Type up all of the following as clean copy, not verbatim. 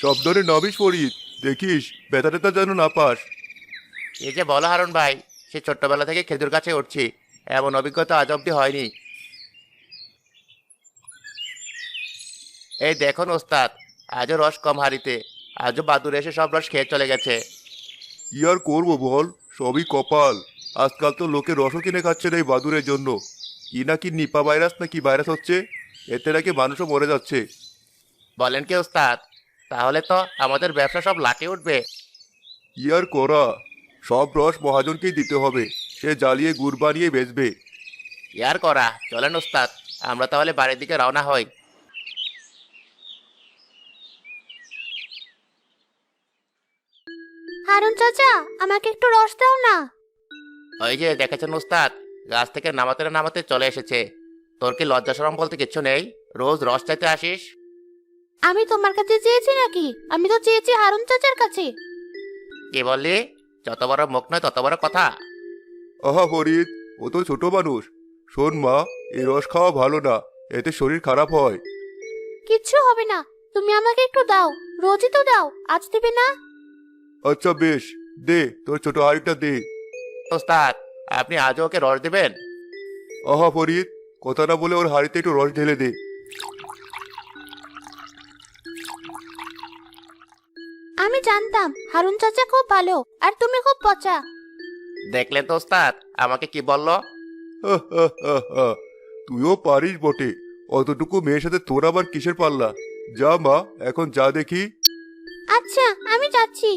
সাবধানে নামিস ফরিদ, দেখিস ব্যথা টেথা যেন না পাস। এই যে বলো হারুন ভাই, সে ছোট্টবেলা থেকে খেজুর গাছে উঠছি, এমন অভিজ্ঞতা আজ অব্দি হয়নি। এই দেখুন ওস্তাদ, আজও রস কম হারিতে, আজও বাদুড় এসে সব রস খেয়ে চলে গেছে। কি আর করবো বল, সবই কপাল। আজকাল তো লোকে রসও কিনে খাচ্ছে না এই বাদুরের জন্য। কি নাকি নিপা ভাইরাস না কি ভাইরাস হচ্ছে, এতে নাকি মানুষও মরে যাচ্ছে। বলেন কি ওস্তাদ, তাহলে তো আমাদের ব্যবসা সব লাটে উঠবে। কি আর করা, সব রস মহাজনকেই দিতে হবে, সে জ্বালিয়ে গুড় বানিয়ে বেচবে। ইয়ার করা, চলেন ওস্তাদ, আমরা তাহলে বাড়ির দিকে রওনা হই। হারুন চাচা, আমাকে একটু রস দাও না। ওই যে দেখেছেন ওস্তাদ, গাছ থেকে নামাতে না নামাতে চলে এসেছে। তোর কি লজ্জা শরম বলতে কিচ্ছু নেই? রোজ রস চাইতে আসিস। আমি তোমার কাছে চেয়েছি নাকি? আমি তো চেয়েছি হারুন চাচার কাছে। কি বললি? যত বড় মুখ নয় তত বড় কথা। আহা ফরিদ, ও তো ছোট মানুষ। শোন মা, এই রস খাওয়া ভালো না, এতে শরীর খারাপ হয়। কিচ্ছু হবে না, তুমি আমাকে একটু দাও। রোজই তো দাও, আজ দেবে না? আচ্ছা বেশ, দে তোর ছোট হাড়িটা দে। ওস্তাদ, আপনি আজও ওকে রস দেবেন? আহা ফরিদ, কথা না বলে ওর হাড়িতে একটু রস ঢেলে দে। আমি জানতাম হারুন চাচা খুব ভালো, আর তুমি খুব পচা। দেখলেন তো ওস্তাদ আমাকে কি বললো? হা, হা, হা, হা। তুইও পারিস বটে, অতটুকু মেয়ের সাথে তোর আবার কিসের পাল্লা? যা মা, এখন যা দেখি। আচ্ছা, আমি যাচ্ছি।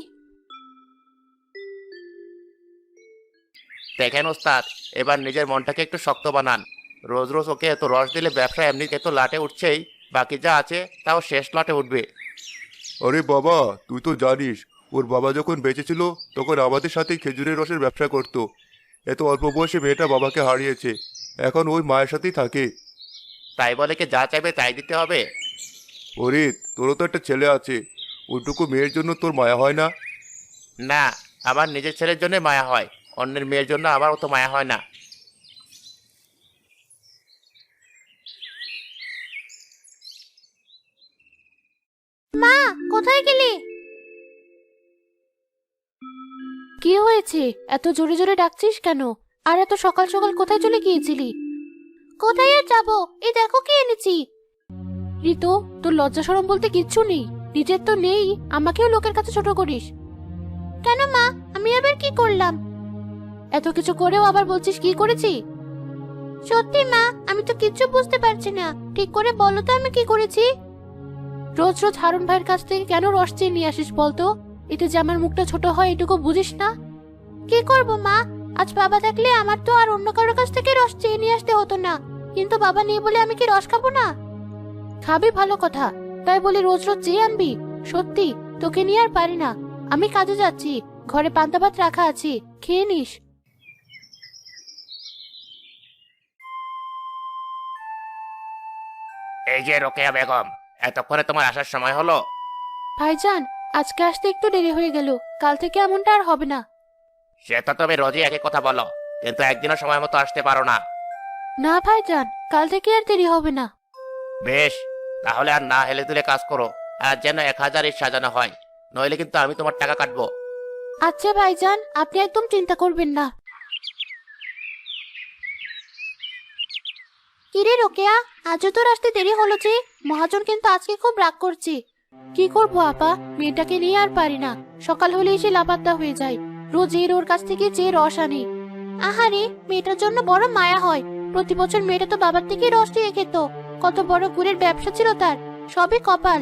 দেখেন ওস্তাদ, এবার নিজের মনটাকে একটু শক্ত বানান। রোজ রোজ ওকে এত রস দিলে ব্যবসা এমনি এত লাটে উঠছেই, বাকি যা আছে তাও শেষ লাটে উঠবে। আরে বাবা, তুই তো জানিস ওর বাবা যখন বেঁচে ছিল তখন আমাদের সাথেই খেজুরের রসের ব্যবসা করতো। এত অল্প বয়সে মেয়েটা বাবাকে হারিয়েছে, এখন ওই মায়ের সাথেই থাকে। তাই বলে কি যা চাইবে তাই দিতে হবে? ফরিদ, তোরও তো একটা ছেলে আছে, ওটুকু মেয়ের জন্য তোর মায়া হয় না? না, আমার নিজের ছেলের জন্য মায়া হয়, অন্যের মেয়ের জন্য আমার অত মায়া হয় না। মা, কোথায় গেলে? কি হয়েছে? এত জোরে জোরে ডাকছিস কেন? আর এত সকাল সকাল কোথায় চলে গিয়েছিলি? কোথায় আর যাবো, এই দেখো কি এনেছি। ঋতু, তোর লজ্জা শরম বলতে কিচ্ছু নেই। নিজের তো নেই, আমাকেও লোকের কাছে ছোট করিস কেন? মা, আমি আবার কি করলাম? এত কিছু করেও আবার বলছিস কি করেছি? সত্যি মা, আমি তো কিচ্ছু বুঝতে পারছি না। ঠিক করে বলো তো আমি কি করেছি। রোজ রোজ হারুন ভাইয়ের কাছ থেকে কেন রস চেয়ে নিয়ে আসিস বলতো? এতে যে আমার মুখটা ছোট হয় এটুকু বুঝিস না? কি করব মা, আজ বাবা থাকলে আমার তো আর অন্য কারোর কাছ থেকে রস চেয়ে নিয়ে আসতে হতো না। কিন্তু বাবা নেই বলে আমি কি রস খাবো না? খাবি ভালো কথা, তাই বলি রোজ রোজ চেয়ে আনবি? সত্যি তোকে নিয়ে আর পারি না। আমি কাজে যাচ্ছি, ঘরে পান্তা ভাত রাখা আছে, খেয়ে নিস। এই যে রোকেয়া বেগম, এতক্ষণে তোমার আসার সময় হলো? ভাইজান, আজকে আসতে একটু দেরি হয়ে গেল, কাল থেকে এমনটা আর হবে না। সেটা তুমি রোজই একই কথা বলো, কিন্তু একদিনও সময় মতো আসতে পারো না। না ভাইজান, কাল থেকে আর দেরি হবে না। বেশ, তাহলে আর না হেলে দুলে কাজ করো, আর যেন 1000 ইট সাজানো হয়, নইলে কিন্তু আমি তোমার টাকা কাটবো। আচ্ছা ভাইজান, আপনি একদম চিন্তা করবেন না। কিরে রোকেয়া, আজও তোর আসতে দেরি হলো যে? মহাজন কিন্তু আজকে খুব রাগ করছে। কি করবো আপা, মেয়েটাকে নিয়ে আর পারি না। সকাল হলে এসে লাপাত্তা হয়ে যায়। রোজ এর ওর কাছ থেকে যে রস আনে। আহারে, মেয়েটার জন্য বড় মায়া হয়। প্রতি বছর মেয়েটা তো বাবার থেকে রস নিয়ে খেত। কত বড় গুড়ের ব্যবসা ছিল তার। সবই কপাল,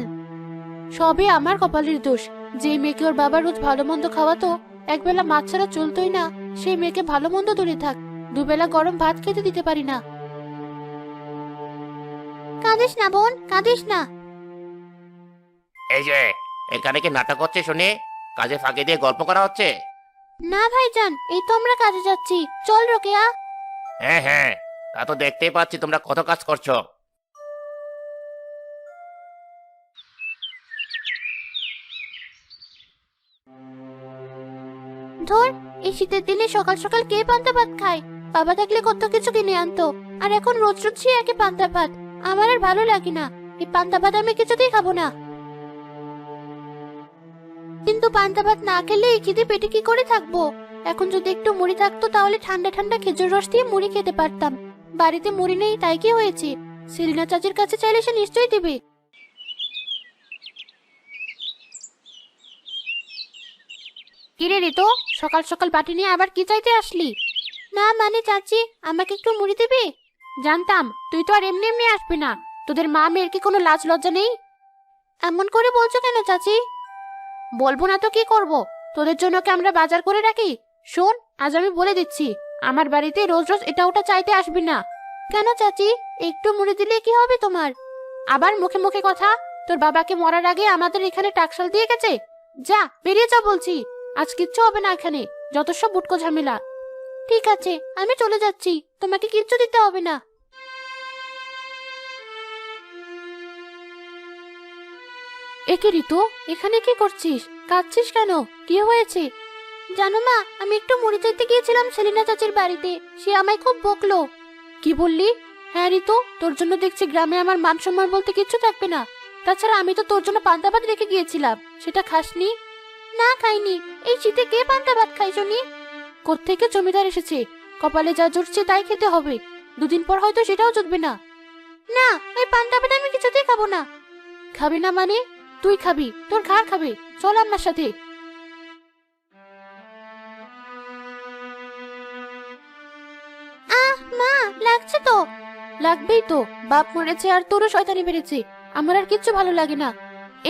সবই আমার কপালের দোষ। যে মেয়েকে ওর বাবা রোজ ভালো মন্দ খাওয়াতো, একবেলা মাছ ছাড়া চলতোই না, সেই মেয়েকে ভালো মন্দ দূরে থাক, দুবেলা গরম ভাত খেতে দিতে পারি না। কাঁদিস না বোন, কাঁদিস না। এই যে, এখানে কি নাটক হচ্ছে শুনি? কাজে ফাঁকি দিয়ে গল্প করা হচ্ছে? না ভাইজান, এই তো আমরা কাজে যাচ্ছি, চল রোকেয়া। হ্যাঁ হ্যাঁ, তা তো দেখতেই পাচ্ছি তোমরা কত কাজ করছো। ধর, এই শীতের দিনে সকাল সকাল কে পান্তা ভাত খায়? বাবা থাকলে কত কিছু কিনে আনতো, আর এখন রোজ রোজ সেই একই পান্তা ভাত। আমার আর ভালো লাগে না, এই পান্তা ভাত আমি কিছুতেই খাবো না। কিন্তু পান্তা ভাত না খেলে এই খিদে পেটে কি করে থাকবো? এখন যদি একটু মুড়ি থাকতো তাহলে ঠান্ডা ঠান্ডা খেজুর রস দিয়ে মুড়ি খেতে পারতাম। বাড়িতে মুড়ি নেই, তাই কি হয়েছে? সেলিনা চাচির কাছে চাইলে সে নিশ্চয়ই দেবে। কিরে ঋতু, সকাল সকাল বাটি নিয়ে আবার কি চাইতে আসলি? না মানে চাচি, আমাকে একটু মুড়ি দেবে? জানতাম তুই তো আর এমনি এমনি আসবি না। তোদের মা মেয়ের কি কোনো লাজ লজ্জা নেই? এমন করে বলছো কেন চাচি? বলবো না তো কি করব? তোদের জন্য কি আমরা বাজার করে রাখি? শোন, আজ আমি বলে দিচ্ছি, আমার বাড়িতে রোজ রোজ এটা ওটা চাইতে আসবি না। কেন চাচি? একটু মুড়ি দিলে কি হবে তোমার? আবার মুখে মুখে কথা। তোর বাবাকে মরার আগে আমাদের এখানে টাকশাল দিয়ে গেছে। যা, বেরিয়ে যা বলছি। আজ কিচ্ছু হবে না এখানে, যত সব বুটকো ঝামেলা। ঠিক আছে, আমি চলে যাচ্ছি, তোমাকে কিচ্ছু দিতে হবে না। একে ঋতু, এখানে কি করছিস? কাঁদছিস কেন? কি হয়েছে? জানো মা, আমি একটু মুড়ি চাইতে গিয়েছিলাম সেলিনা চাচির বাড়িতে, সে আমায় খুব বকলো। কি বললি? হ্যাঁ ঋতু, তোর জন্য দেখছি গ্রামে আমার মান সম্মান বলতে কিচ্ছু থাকবে না। তাছাড়া আমি তো তোর জন্য পান্তা ভাত রেখে গিয়েছিলাম, সেটা খাসনি? না খাইনি। এই শীতে কে পান্তা ভাত খাই শুনি? কোত্থেকে জমিদার এসেছে, কপালে যা জুটছে তাই খেতে হবে। দুদিন পর হয়তো সেটাও জুটবে না। না, ওই পান্তা ভাত আমি কিছুতেই খাবো না। খাবি না মানে? তুই খাবি, তোর ঘাড় খাবে। চল আমার সাথে। মা, লাগছে তো? লাগবেই তো, বাপ মরেছে আর তোরও শয়তানি বেড়েছে। আমার আর কিচ্ছু ভালো লাগে না।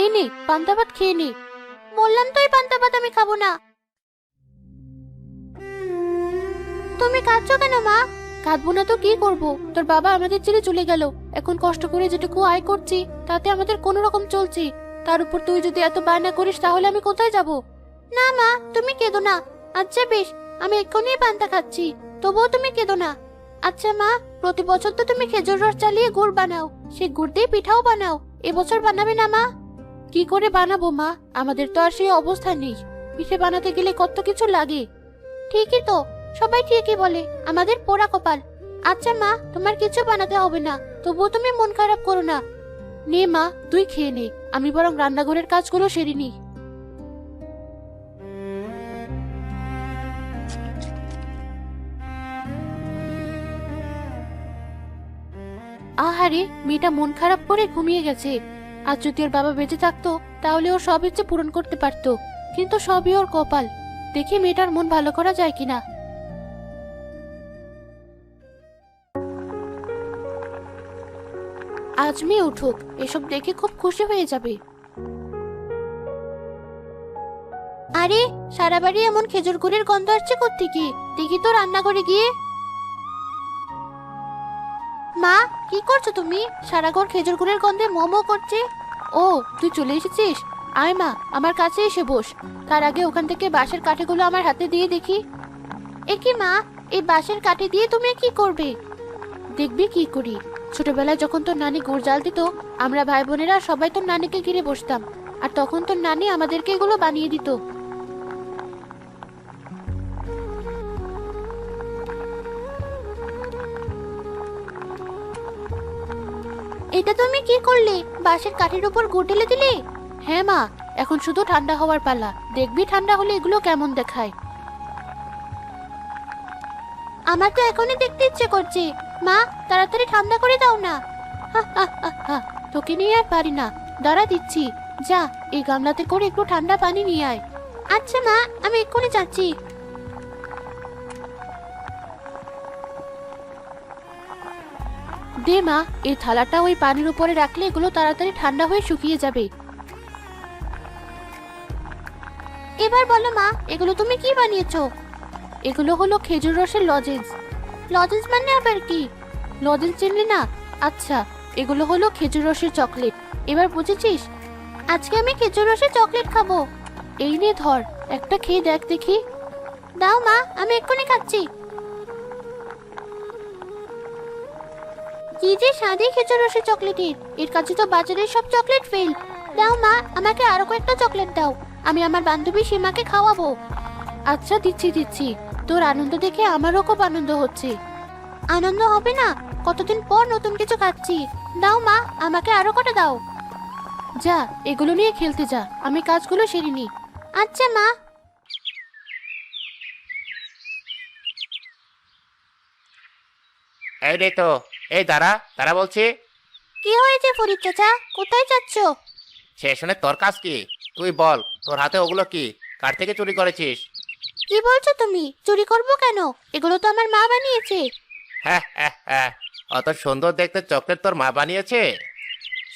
এই নে পান্তা ভাত খেয়ে নে। বললাম তো এই পান্তা ভাত আমি খাবো না। তুমি কাঁদছো কেন মা? কাঁদবো না তো কি করব? তোর বাবা আমাদের ছেড়ে চলে গেল। এখন কষ্ট করে যেটুকু আয় করছি তাতে আমাদের কোনো রকম চলছে। তার উপর তুই যদি এত বায়না করিস তাহলে আমি কোথায় যাব? না মা, তুমি কেঁদো না। আচ্ছা বেশ, আমি এক্ষুনি পান্তা খাচ্ছি, তবুও তুমি কেঁদো না। আচ্ছা মা, প্রতি বছর তো তুমি খেজুর রস চালিয়ে গুড় বানাও, সে গুড় দিয়ে পিঠাও বানাও। এবছর বানাবে না মা? কি করে বানাবো মা, আমাদের তো আর সেই অবস্থা নেই। পিঠে বানাতে গেলে কত কিছু লাগে। ঠিকই তো, সবাই ঠিকই বলে, আমাদের পোড়া কপাল। আচ্ছা মা, তোমার কিছু বানাতে হবে না, তবুও তুমি মন খারাপ করো না। নে মা, তুই খেয়ে নে, আমি বরং রান্নাঘরের কাজগুলো সেরে নি। আহারে, মেয়েটা মন খারাপ করে ঘুমিয়ে গেছে। আজ যদি ওর বাবা বেঁচে থাকতো তাহলে ওর সব ইচ্ছে পূরণ করতে পারতো, কিন্তু সবই ওর কপাল। দেখি মেয়েটার মন ভালো করা যায় কিনা। আজ মেয়ে উঠুক, এসব দেখে খুব খুশি হয়ে যাবে। আরে, সারা বাড়ি এমন খেজুর গুড়ের গন্ধ আসছে কোত্থেকে? দেখি তো রান্নাঘরে গিয়ে। মা, কি করছো তুমি? সারা ঘর খেজুর গুড়ের গন্ধে মোমো করছে। ও, তুই চলে এসেছিস? আয় মা, আমার কাছে এসে বস। তার আগে ওখান থেকে বাঁশের কাঠিগুলো আমার হাতে দিয়ে দেখি। এ কি মা, এই বাঁশের কাঠি দিয়ে তুমি কি করবে? দেখবি কি করি। ছোটবেলায় যখন তোর নানি গুড় জাল দিত, আমরা ভাই বোনেরা সবাই তোর নানিকে ঘিরে বসতাম, আর তখন তোর নানি আমাদেরকে এগুলো বানিয়ে দিত। এটা তুমি কি করলে? বাঁশের কাঠির উপর গুড় ঢেলে দিলে? হ্যাঁ মা, এখন শুধু ঠান্ডা হওয়ার পালা। দেখবি ঠান্ডা হলে এগুলো কেমন দেখায়। আমার তো এখনই দেখতে ইচ্ছে করছে। মা, তাড়াতাড়ি ঠান্ডা করে দাও না। তোকে নিয়ে আর পারি না, দাঁড়া দিচ্ছি। যা, এই গামলাতে করে একটু ঠান্ডা পানি নিয়ে আয়। আচ্ছা মা, আমি এক্ষুনি যাচ্ছি। দে মা, এই থালাটা ওই পানির উপরে রাখলে এগুলো তাড়াতাড়ি ঠান্ডা হয়ে শুকিয়ে যাবে। এবার বলো মা, এগুলো তুমি কি বানিয়েছো? এগুলো হলো খেজুর রসের লজেন্স। লজেন্স মানে আবার কি? লজেন্স চিনলি না? আচ্ছা, এগুলো হলো খেজুর রসের চকলেট। এবার বুঝেছিস? আজকে আমি খেজুর রসের চকলেট খাবো। এই নে ধর, একটা খেয়ে দেখ দেখি। দাও মা, আমি এক্ষুনি খাচ্ছি। কি যে স্বাদই খেজুর রসের চকলেটের, এর কাছে তো বাজারের সব চকলেট ফেল। দাও মা, আমাকে আরো কয়েকটা চকলেট দাও, আমি আমার বান্ধবী সীমাকে খাওয়াবো। আচ্ছা দিচ্ছি দিচ্ছি, তোর আনন্দ দেখে আমারও খুব আনন্দ হচ্ছে। আনন্দ হবে না? কতদিন পর নতুন কিছু খাচ্ছি। দাও মা, আমাকে আরো কটা দাও। যা, এগুলো নিয়ে খেলতে যা, আমি কাজগুলো সেরে নি। আচ্ছা মা। এই রে তো, এই দাঁড়া দাঁড়া বলছি। কি হয়েছে ফরিদ চাচা, কোথায় যাচ্ছ? সে শুনে তোর কাজ কি? তুই বল, তোর হাতে ওগুলো কি? কার থেকে চুরি করেছিস? কি বলছো তুমি? চুরি করব কেন? এগুলো তো আমার মা বানিয়েছে। হ্যাঁ হ্যাঁ হ্যাঁ, অত সুন্দর দেখতে চকলেট তোর মা বানিয়েছে?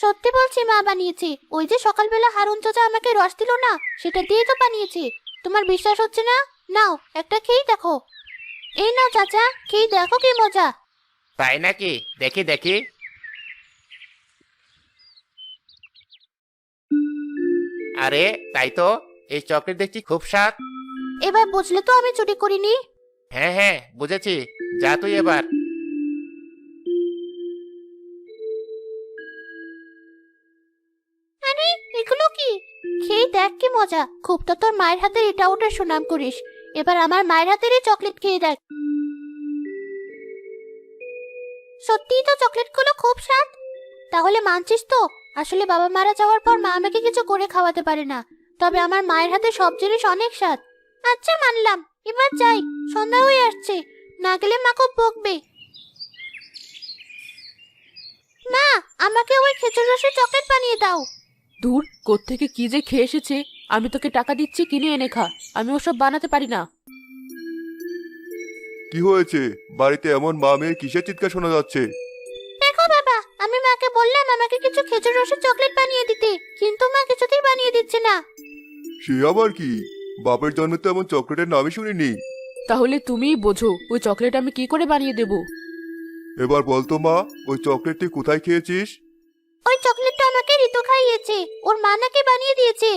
সত্যি বলছি মা বানিয়েছে। ওই যে সকালবেলা হারুন চাচা আমাকে রস দিল না, সেটা দিয়ে তো বানিয়েছে। তোমার বিশ্বাস হচ্ছে না? নাও একটা খেয়েই দেখো। এই নাও চাচা, খেয়ে দেখো কি মজা। তাই নাকি? দেখি দেখি। আরে তাই তো, এই চকলেট দেখছি খুব স্বাদ। এবার বুঝলে তো আমি চুরি করিনি। হ্যাঁ হ্যাঁ বুঝেছি, যা তুই এবার। আরে এগুলো কি? খেয়ে দেখ কি মজা। খুব তো তোর মায়ের হাতের এটা ওটা সুনাম করিস। এবার আমার মায়ের হাতেরই চকলেট খেয়ে দেখ। সত্যিই তো চকলেটগুলো খুব স্বাদ। তাহলে মানছিস তো? আসলে বাবা মারা যাওয়ার পর মা আমাকে কিছু করে খাওয়াতে পারে না, তবে আমার মায়ের হাতে সব জিনিস অনেক স্বাদ। আচ্ছা মানলাম, এবার যাই, সন্ধ্যা হয়ে আসছে। না গেলে মা খুব বকবে। মা, আমাকে ওই খেজুর রসের চকলেট বানিয়ে দাও। দূর, কোত্থেকে কি যে খেয়ে এসেছে। আমি তোকে টাকা দিচ্ছি, কিনে এনে খা। আমি ওসব বানাতে পারি না। কি হয়েছে? বাড়িতে এমন মা মেয়ের কিসের চিৎকার শোনা যাচ্ছে? দেখো বাবা, আমি মাকে বললাম আমাকে কিছু খেজুর রসের চকলেট বানিয়ে দিতে, কিন্তু মা কিছুতেই বানিয়ে দিচ্ছে না। সে আবার কি? বাপের জন্মে তো এমন চকলেটের নামই শুনিনি। তাহলে তুমিই বোঝো, ওই চকলেট আমি কি করে বানিয়ে দেব। এবার বলতো মা, ওই চকলেট তুই কোথায় খেয়েছিস? ওই চকলেটটা আমাকে ঋতু খাইয়েছে, ওর মা নাকি বানিয়ে দিয়েছে।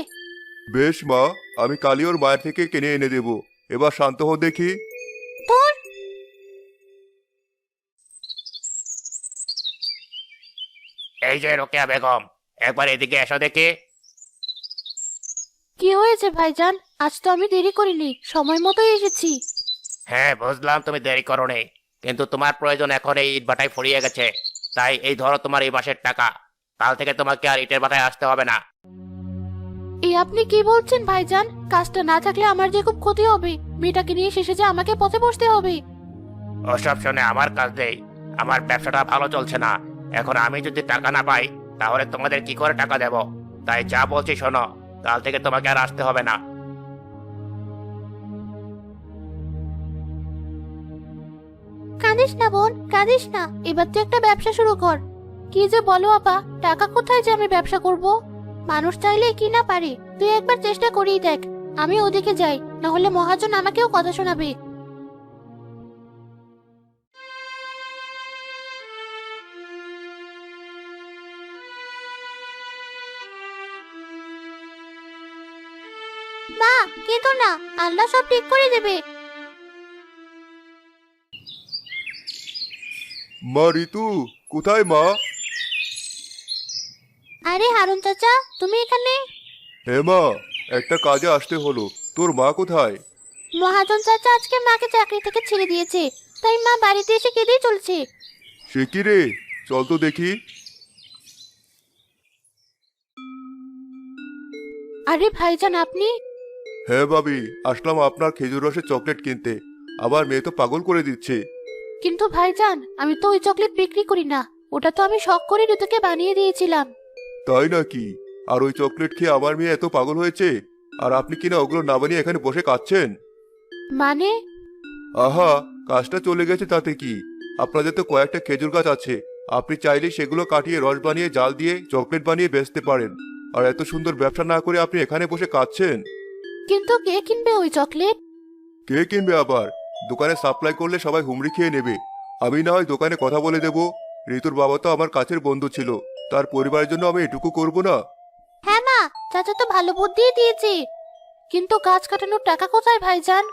বেশ মা, আমি কালই ওর মায়ের থেকে কিনে এনে দেব। এবার শান্ত হও দেখি। তোর এই যে রোকেয়া বেগম, একবার এদিকে এসো দেখি। কি হয়েছে ভাইজান? আজ তো আমি দেরি করিনি, সময় মতোই এসেছি। হ্যাঁ বুঝলাম তুমি দেরি করোনি, কিন্তু তোমার প্রয়োজন এখন এই ইট ভাটায় ফুরিয়ে গেছে। তাই এই ধরো তোমার এই মাসের টাকা। কাল থেকে তোমাকে আর ইটের ভাটায় আসতে হবে না। এই আপনি কি বলছেন ভাইজান? কাজটা না থাকলে আমার যে খুব ক্ষতি হবে। মেয়েটাকে নিয়ে শেষে যে আমাকে পথে বসতে হবে। ওসব শুনে আমার কাজ নেই। আমার ব্যবসাটা ভালো চলছে না। এখন আমি যদি টাকা না পাই, তাহলে তোমাদের কি করে টাকা দেব? তাই যা বলছি শোনো, কাল থেকে তোমাকে আর আসতে হবে না। কাঁদিস না বোন, কাঁদিস না। এবার তুই একটা ব্যবসা শুরু কর। কি যে বলো আপা, টাকা কোথায় যে আমি ব্যবসা করব? মানুষ চাইলে কি না পারে। তুই একবার চেষ্টা করেই দেখ। আমি ওদিকে যাই, না হলে মহাজন আমাকেও কথা শোনাবে। মা, কেঁদো না, আল্লাহ সব ঠিক করে দেবে। মা ঋতু, কোথায় মা? আরে হারুন চাচা, তুমি এখানে? হে মা, একটা কাজে আসতে হলো। তোর মা কোথায়? মহাজন চাচা আজকে মাকে চাকরি থেকে ছেড়ে দিয়েছে, তাই মা বাড়িতে এসে কেঁদেই চলছে। সে কি রে? চল তো দেখি। আরে ভাইজান আপনি? হ্যাঁ ভাবি, আসলাম আপনার খেজুর রসের চকলেট কিনতে। আবার মেয়ে তো পাগল করে দিচ্ছে। কিন্তু ভাইজান, আমি তো ওই চকলেট বিক্রি করি না। ওটা তো আমি শখ করে ঋতুকে বানিয়ে দিয়েছিলাম। তাই নাকি? আর ওই চকলেট খেয়ে আমার মেয়ে এত পাগল হয়েছে, আর আপনি কিনা ওগুলো না বানিয়ে এখানে বসে কাঁদছেন? মানে? আহা, কাজটা চলে গেছে তাতে কি? আপনাদের তো কয়েকটা খেজুর গাছ আছে। আপনি চাইলে সেগুলো কাটিয়ে রস বানিয়ে জাল দিয়ে চকলেট বানিয়ে বেচতে পারেন। আর এত সুন্দর ব্যবসা না করে আপনি এখানে বসে কাঁদছেন? কিন্তু কে কিনবে ওই চকলেট? কে কিনবে আবার? দোকানে সাপ্লাই করলে সবাই হুমড়ি খেয়ে নেবে। আমি না হয় দোকানে কথা বলে দেব। ঋতুর বাবা তো আমার কাছের বন্ধু ছিল, তার পরিবারের জন্য আমি এটুকু করব না? হ্যাঁ মা, চাচা তো ভালো বুদ্ধিই দিয়েছে। কিন্তু গাছ কাটানোর টাকা কোথায় ভাইজান?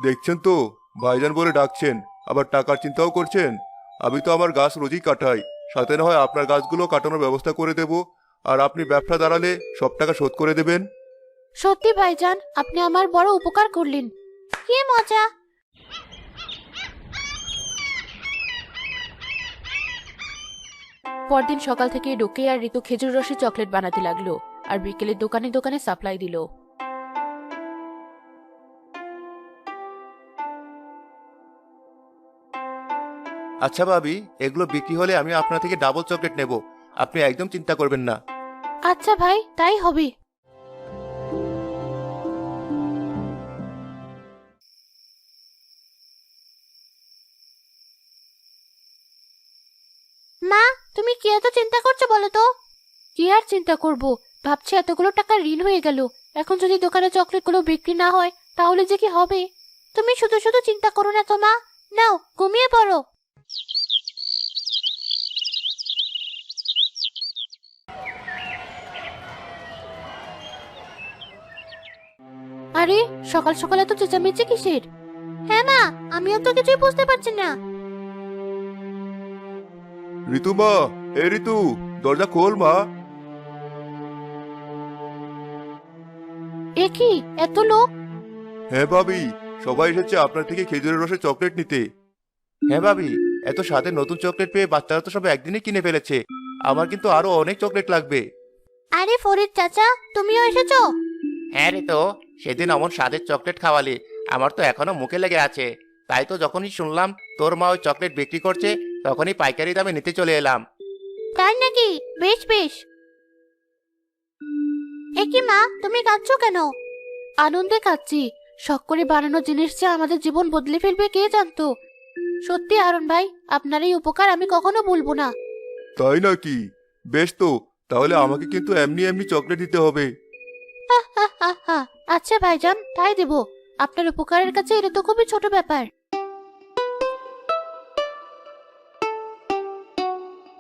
দেখছেন তো, ভাইজান বলে ডাকছেন, আবার টাকার চিন্তাও করছেন। আমি তো আমার গাছ রোজই কাটাই, সাথে না হয় আপনার গাছগুলো কাটানোর ব্যবস্থা করে দেব। আর আপনি ব্যবসা দাঁড়ালে সব টাকা শোধ করে দেবেন। সত্যি ভাইজান, আপনি আমার বড় উপকার করলেন। কি মজা! পরদিন সকাল থেকে রোকেয়া আর ঋতু খেজুর রসের চকলেট বানাতে লাগলো, আর বিকেলে দোকানে দোকানে সাপ্লাই দিল। আচ্ছা ভাবি, এগুলো বিক্রি হলে আমি আপনার থেকে ডাবল চকলেট নেব, আপনি একদম চিন্তা করবেন না। আচ্ছা ভাই, তাই হবে। মা, তুমি কি এত চিন্তা করছো বলো তো? কি আর চিন্তা করব, ভাবছি এতগুলো টাকা ঋণ হয়ে গেল, এখন যদি দোকানে চকলেটগুলো বিক্রি না হয় তাহলে যে কি হবে। তুমি শুধু শুধু চিন্তা করো না তো মা, নাও ঘুমিয়ে পড়ো। আরে, সকাল সকালে তো চেঁচামেচি কিসের? হ্যাঁ মা, আমিও তো কিছুই বুঝতে পারছি না। ঋতু মা, এ ঋতু, দরজা খোল মা। এ কি, এত লোক? হ্যাঁ ভাবি, সবাই এসেছে আপনার থেকে খেজুরের রসে চকলেট নিতে। হ্যাঁ ভাবি, এত স্বাদের নতুন চকলেট পেয়ে বাচ্চারা তো সব একদিনে কিনে ফেলেছে, আমার কিন্তু আরো অনেক চকলেট লাগবে। আরে ফরিদ চাচা, তুমিও এসেছো? হ্যাঁ রে, তো সেদিন অমন স্বাদের চকলেট খাওয়ালি, আমার তো এখনো মুখে লেগে আছে। তাই তো যখনই শুনলাম তোর মা ওই চকলেট বিক্রি করছে, তখনই পাইকারি দামে নিতে চলে এলাম। তাই নাকি? বেশ বেশ। এ কি মা, তুমি কাঁদছো কেন? আনন্দে কাঁদছি, শখ করে বানানো জিনিস যে আমাদের জীবন বদলে ফেলবে কে জানতো। সত্যি হারুন ভাই, আপনার এই উপকার আমি কখনো ভুলবো না। তাই নাকি? বেশ তো, তাহলে আমাকে কিন্তু এমনি এমনি চকলেট দিতে হবে। হা হা হা। আচ্ছা ভাইজান, তাই দেব। আপনার উপকারের কাছে এটা তো খুবই ছোট ব্যাপার।